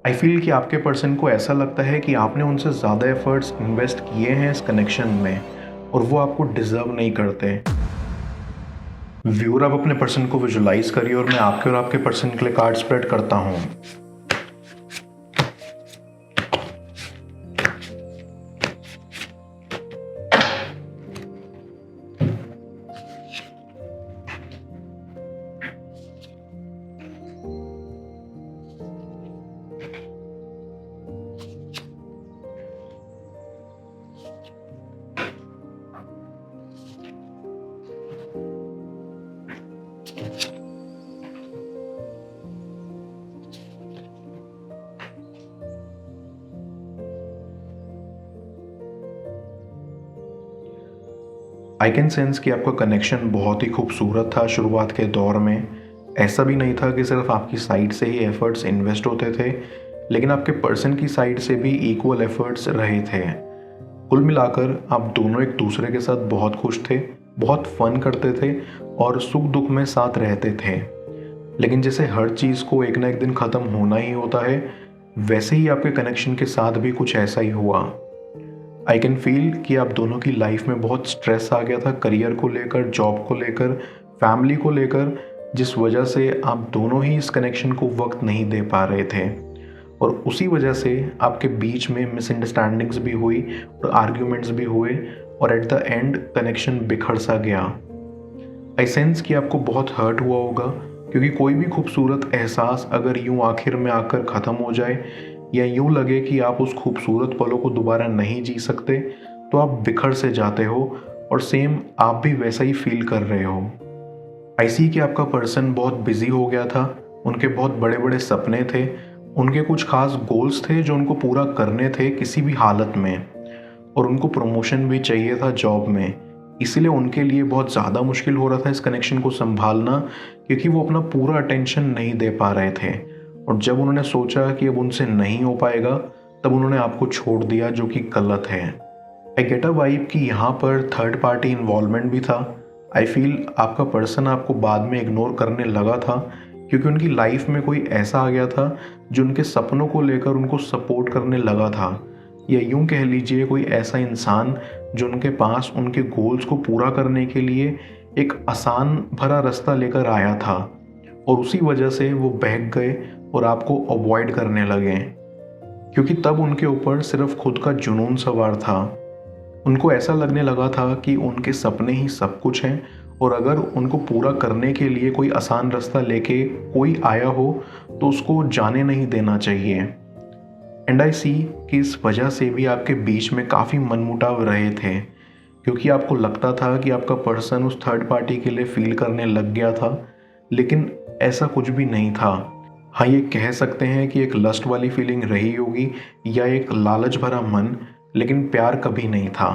I feel कि आपके person को ऐसा लगता है कि आपने उनसे ज़्यादा एफर्ट्स इन्वेस्ट किए हैं इस कनेक्शन में और वो आपको डिज़र्व नहीं करते। व्यूअर, आप अपने पर्सन को विजुलाइज करिए और मैं आपके और आपके पर्सन के लिए कार्ड स्प्रेड करता हूँ। आई कैन सेंस कि आपका कनेक्शन बहुत ही खूबसूरत था शुरुआत के दौर में। ऐसा भी नहीं था कि सिर्फ आपकी साइड से ही एफर्ट्स इन्वेस्ट होते थे, लेकिन आपके पर्सन की साइड से भी इक्वल एफर्ट्स रहे थे। कुल मिलाकर आप दोनों एक दूसरे के साथ बहुत खुश थे, बहुत फन करते थे और सुख दुख में साथ रहते थे। लेकिन जैसे हर चीज़ को एक ना एक दिन ख़त्म होना ही होता है, वैसे ही आपके कनेक्शन के साथ भी कुछ ऐसा ही हुआ। आई कैन फील कि आप दोनों की लाइफ में बहुत स्ट्रेस आ गया था, करियर को लेकर, जॉब को लेकर, फैमिली को लेकर, जिस वजह से आप दोनों ही इस कनेक्शन को वक्त नहीं दे पा रहे थे। और उसी वजह से आपके बीच में मिसअंडरस्टैंडिंग्स भी हुई और आर्ग्यूमेंट्स भी हुए और एट द एंड कनेक्शन बिखर सा गया। आई सेंस कि आपको बहुत हर्ट हुआ होगा, क्योंकि कोई भी खूबसूरत एहसास अगर यूं आखिर में आकर ख़त्म हो जाए या यूं लगे कि आप उस खूबसूरत पलों को दोबारा नहीं जी सकते, तो आप बिखर से जाते हो और सेम आप भी वैसा ही फील कर रहे हो। आई सी कि आपका पर्सन बहुत बिजी हो गया था, उनके बहुत बड़े बड़े सपने थे, उनके कुछ खास गोल्स थे जो उनको पूरा करने थे किसी भी हालत में, और उनको प्रमोशन भी चाहिए था जॉब में। इसीलिए उनके लिए बहुत ज़्यादा मुश्किल हो रहा था इस कनेक्शन को संभालना, क्योंकि वो अपना पूरा अटेंशन नहीं दे पा रहे थे। और जब उन्होंने सोचा कि अब उनसे नहीं हो पाएगा, तब उन्होंने आपको छोड़ दिया, जो कि गलत है। आई गेट अ वाइब कि यहाँ पर थर्ड पार्टी इन्वॉल्वमेंट भी था। आई फील आपका पर्सन आपको बाद में इग्नोर करने लगा था, क्योंकि उनकी लाइफ में कोई ऐसा आ गया था जो उनके सपनों को लेकर उनको सपोर्ट करने लगा था, या यूं कह लीजिए कोई ऐसा इंसान जो उनके पास उनके गोल्स को पूरा करने के लिए एक आसान भरा रास्ता लेकर आया था, और उसी वजह से वो बहक गए और आपको अवॉइड करने लगे, क्योंकि तब उनके ऊपर सिर्फ खुद का जुनून सवार था। उनको ऐसा लगने लगा था कि उनके सपने ही सब कुछ हैं, और अगर उनको पूरा करने के लिए कोई आसान रास्ता लेके कोई आया हो तो उसको जाने नहीं देना चाहिए। एंड आई सी कि इस वजह से भी आपके बीच में काफ़ी मनमुटाव रहे थे, क्योंकि आपको लगता था कि आपका पर्सन उस थर्ड पार्टी के लिए फील करने लग गया था, लेकिन ऐसा कुछ भी नहीं था। हाँ, ये कह सकते हैं कि एक लस्ट वाली फीलिंग रही होगी या एक लालच भरा मन, लेकिन प्यार कभी नहीं था।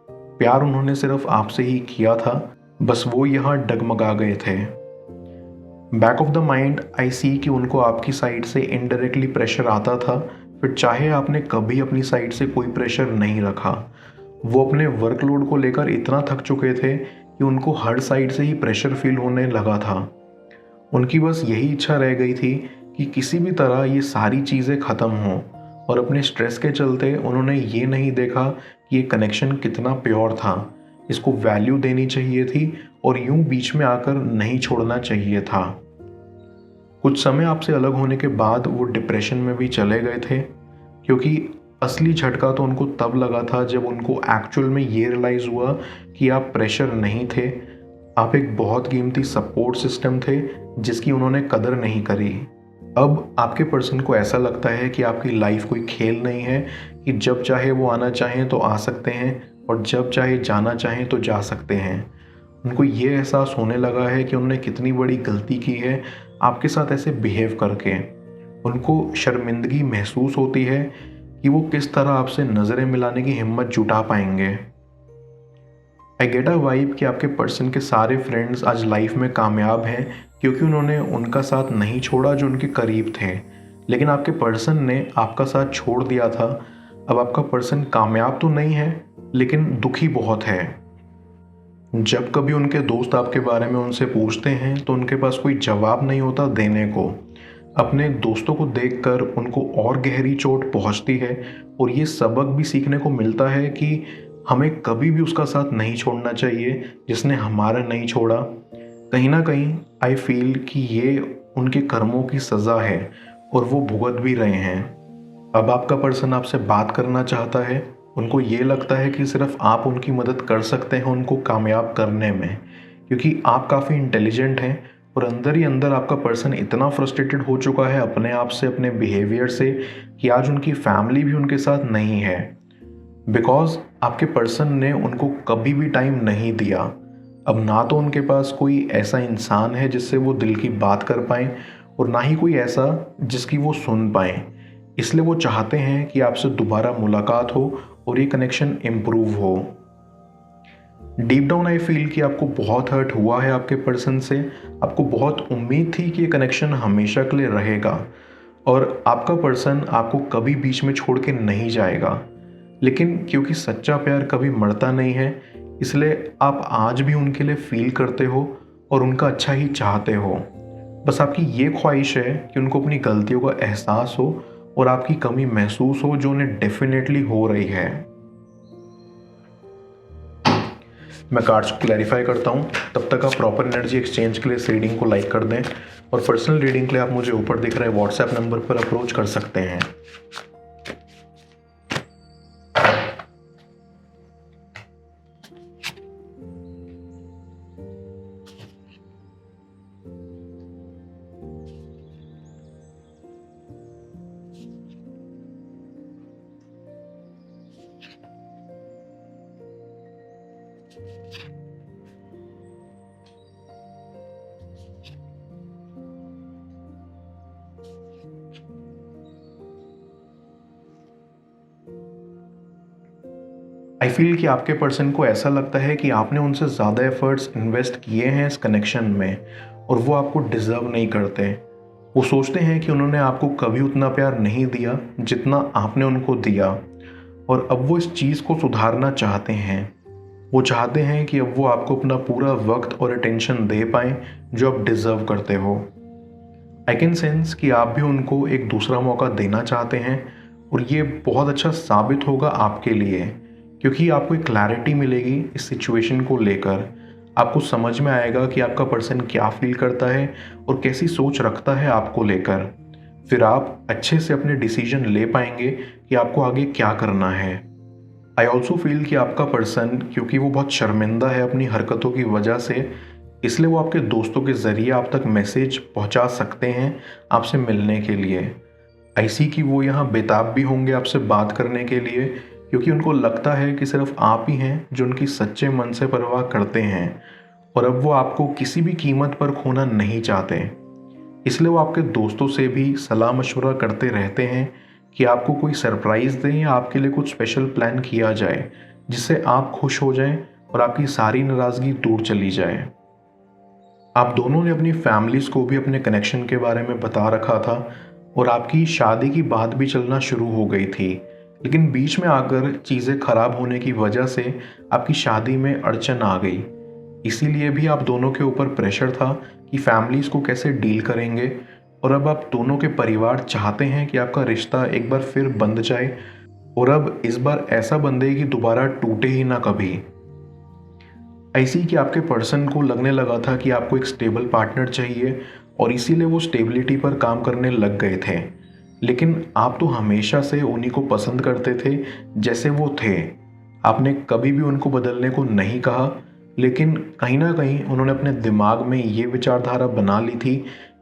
प्यार उन्होंने सिर्फ आपसे ही किया था, बस वो यहाँ डगमगा गए थे। Back of the mind I see कि उनको आपकी साइड से इनडायरेक्टली प्रेशर आता था, फिर चाहे आपने कभी अपनी साइड से कोई प्रेशर नहीं रखा। वो अपने वर्कलोड को लेकर इतना थक चुके थे कि उनको हर साइड से ही प्रेशर फील होने लगा था। उनकी बस यही इच्छा रह गई थी कि किसी भी तरह ये सारी चीज़ें ख़त्म हों, और अपने स्ट्रेस के चलते उन्होंने ये नहीं देखा कि ये कनेक्शन कितना प्योर था, इसको वैल्यू देनी चाहिए थी और यूं बीच में आकर नहीं छोड़ना चाहिए था। कुछ समय आपसे अलग होने के बाद वो डिप्रेशन में भी चले गए थे, क्योंकि असली झटका तो उनको तब लगा था जब उनको एक्चुअल में ये रियलाइज़ हुआ कि आप प्रेशर नहीं थे, आप एक बहुत कीमती सपोर्ट सिस्टम थे जिसकी उन्होंने कदर नहीं करी। अब आपके पर्सन को ऐसा लगता है कि आपकी लाइफ कोई खेल नहीं है, कि जब चाहे वो आना चाहें तो आ सकते हैं और जब चाहे जाना चाहें तो जा सकते हैं। उनको ये एहसास होने लगा है कि उन्होंने कितनी बड़ी गलती की है आपके साथ ऐसे बिहेव करके। उनको शर्मिंदगी महसूस होती है कि वो किस तरह आपसे नज़रें मिलाने की हिम्मत जुटा पाएंगे। आई गेट अ वाइब कि आपके पर्सन के सारे फ्रेंड्स आज लाइफ में कामयाब हैं, क्योंकि उन्होंने उनका साथ नहीं छोड़ा जो उनके करीब थे, लेकिन आपके पर्सन ने आपका साथ छोड़ दिया था। अब आपका पर्सन कामयाब तो नहीं है, लेकिन दुखी बहुत है। जब कभी उनके दोस्त आपके बारे में उनसे पूछते हैं तो उनके पास कोई जवाब नहीं होता देने को। अपने दोस्तों को देखकर उनको और गहरी चोट पहुंचती है और ये सबक भी सीखने को मिलता है कि हमें कभी भी उसका साथ नहीं छोड़ना चाहिए जिसने हमारा नहीं छोड़ा। कहीं ना कहीं आई फील कि ये उनके कर्मों की सज़ा है और वो भुगत भी रहे हैं। अब आपका पर्सन आपसे बात करना चाहता है, उनको ये लगता है कि सिर्फ आप उनकी मदद कर सकते हैं उनको कामयाब करने में, क्योंकि आप काफ़ी इंटेलिजेंट हैं और अंदर ही अंदर आपका पर्सन इतना फ्रस्ट्रेटेड हो चुका है अपने आप से, अपने बिहेवियर से, कि आज उनकी फैमिली भी उनके साथ नहीं है बिकॉज आपके पर्सन ने उनको कभी भी टाइम नहीं दिया। अब ना तो उनके पास कोई ऐसा इंसान है जिससे वो दिल की बात कर पाएँ और ना ही कोई ऐसा जिसकी वो सुन पाएँ। इसलिए वो चाहते हैं कि आपसे दोबारा मुलाकात हो और ये कनेक्शन इम्प्रूव हो। डीप डाउन आई फील कि आपको बहुत हर्ट हुआ है आपके पर्सन से, आपको बहुत उम्मीद थी कि ये कनेक्शन हमेशा के लिए रहेगा और आपका पर्सन आपको कभी बीच में छोड़ के नहीं जाएगा। लेकिन क्योंकि सच्चा प्यार कभी मरता नहीं है, इसलिए आप आज भी उनके लिए फील करते हो और उनका अच्छा ही चाहते हो। बस आपकी ये ख्वाहिश है कि उनको अपनी गलतियों का एहसास हो और आपकी कमी महसूस हो, जो उन्हें डेफिनेटली हो रही है। मैं कार्ड्स को क्लैरिफाई करता हूँ, तब तक आप प्रॉपर एनर्जी एक्सचेंज के लिए इस रीडिंग को लाइक कर दें और पर्सनल रीडिंग के लिए आप मुझे ऊपर दिख रहे व्हाट्सएप नंबर पर अप्रोच कर सकते हैं। आई फील कि आपके पर्सन को ऐसा लगता है कि आपने उनसे ज़्यादा एफर्ट्स इन्वेस्ट किए हैं इस कनेक्शन में और वो आपको डिज़र्व नहीं करते। वो सोचते हैं कि उन्होंने आपको कभी उतना प्यार नहीं दिया जितना आपने उनको दिया और अब वो इस चीज़ को सुधारना चाहते हैं। वो चाहते हैं कि अब वो आपको अपना पूरा वक्त और अटेंशन दे पाएँ जो आप डिज़र्व करते हो। आई कैन सेंस कि आप भी उनको एक दूसरा मौका देना चाहते हैं और ये बहुत अच्छा साबित होगा आपके लिए, क्योंकि आपको एक क्लैरिटी मिलेगी इस सिचुएशन को लेकर। आपको समझ में आएगा कि आपका पर्सन क्या फील करता है और कैसी सोच रखता है आपको लेकर। फिर आप अच्छे से अपने डिसीजन ले पाएंगे कि आपको आगे क्या करना है। आई ऑल्सो फील कि आपका पर्सन, क्योंकि वो बहुत शर्मिंदा है अपनी हरकतों की वजह से, इसलिए वो आपके दोस्तों के ज़रिए आप तक मैसेज पहुंचा सकते हैं आपसे मिलने के लिए। ऐसी कि वो यहाँ बेताब भी होंगे आपसे बात करने के लिए, क्योंकि उनको लगता है कि सिर्फ आप ही हैं जो उनकी सच्चे मन से परवाह करते हैं और अब वो आपको किसी भी कीमत पर खोना नहीं चाहते। इसलिए वो आपके दोस्तों से भी सलाह मशवरा करते रहते हैं कि आपको कोई सरप्राइज़ दें या आपके लिए कुछ स्पेशल प्लान किया जाए जिससे आप खुश हो जाएं और आपकी सारी नाराज़गी दूर चली जाए। आप दोनों ने अपनी फैमिलीज़ को भी अपने कनेक्शन के बारे में बता रखा था और आपकी शादी की बात भी चलना शुरू हो गई थी, लेकिन बीच में आकर चीज़ें ख़राब होने की वजह से आपकी शादी में अड़चन आ गई। इसीलिए भी आप दोनों के ऊपर प्रेशर था कि फैमिलीज़ को कैसे डील करेंगे और अब आप दोनों के परिवार चाहते हैं कि आपका रिश्ता एक बार फिर बंध जाए और अब इस बार ऐसा बंधे कि दोबारा टूटे ही ना कभी। ऐसी कि आपके पर्सन को लगने लगा था कि आपको एक स्टेबल पार्टनर चाहिए और इसीलिए वो स्टेबिलिटी पर काम करने लग गए थे। लेकिन आप तो हमेशा से उन्हीं को पसंद करते थे जैसे वो थे। आपने कभी भी उनको बदलने को नहीं कहा, लेकिन कहीं ना कहीं उन्होंने अपने दिमाग में ये विचारधारा बना ली थी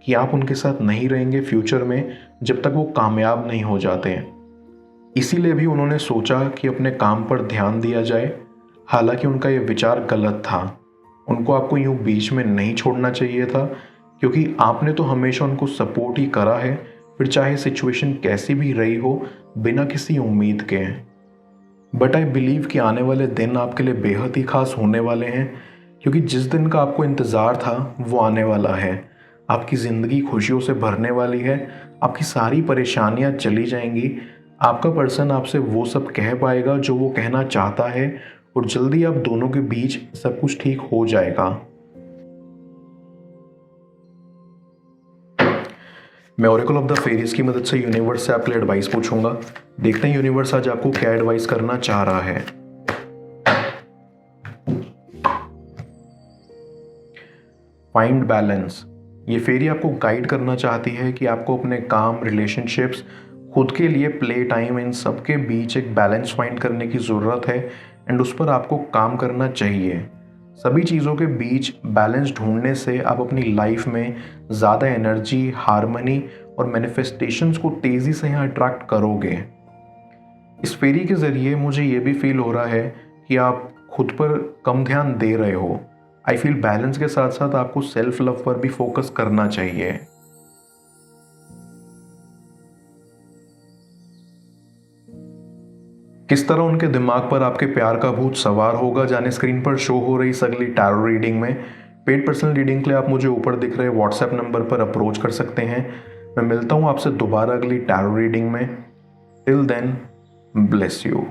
कि आप उनके साथ नहीं रहेंगे फ्यूचर में जब तक वो कामयाब नहीं हो जाते। इसीलिए भी उन्होंने सोचा कि अपने काम पर ध्यान दिया जाए। हालांकि उनका ये विचार गलत था। उनको आपको यूं बीच में नहीं छोड़ना चाहिए था, क्योंकि आपने तो हमेशा उनको सपोर्ट ही करा है, फिर चाहे सिचुएशन कैसी भी रही हो, बिना किसी उम्मीद के। बट आई बिलीव कि आने वाले दिन आपके लिए बेहद ही खास होने वाले हैं, क्योंकि जिस दिन का आपको इंतज़ार था वो आने वाला है। आपकी ज़िंदगी खुशियों से भरने वाली है, आपकी सारी परेशानियां चली जाएंगी। आपका पर्सन आपसे वो सब कह पाएगा जो वो कहना चाहता है और जल्दी आप दोनों के बीच सब कुछ ठीक हो जाएगा। मैं ओरेकल ऑफ द फेरीज की मदद से यूनिवर्स से आपके लिए एडवाइस पूछूंगा। देखते हैं यूनिवर्स आज आपको क्या एडवाइस करना चाह रहा है। Find balance. ये फेरी आपको गाइड करना चाहती है कि आपको अपने काम, रिलेशनशिप्स, खुद के लिए प्ले टाइम, इन सब के बीच एक बैलेंस फाइंड करने की ज़रूरत है एंड उस पर आपको काम करना चाहिए। सभी चीज़ों के बीच बैलेंस ढूंढने से आप अपनी लाइफ में ज़्यादा एनर्जी, हार्मनी और मैनिफेस्टेशंस को तेज़ी से यहाँ अट्रैक्ट करोगे। इस फेरी के ज़रिए मुझे ये भी फील हो रहा है कि आप खुद पर कम ध्यान दे रहे हो। आई फील बैलेंस के साथ साथ आपको सेल्फ लव पर भी फोकस करना चाहिए। किस तरह उनके दिमाग पर आपके प्यार का भूत सवार होगा, जाने स्क्रीन पर शो हो रही इस अगली टैरो रीडिंग में। पेड पर्सनल रीडिंग के लिए आप मुझे ऊपर दिख रहे व्हाट्सएप नंबर पर अप्रोच कर सकते हैं। मैं मिलता हूं आपसे दोबारा अगली टैरो रीडिंग में। Till then, bless you.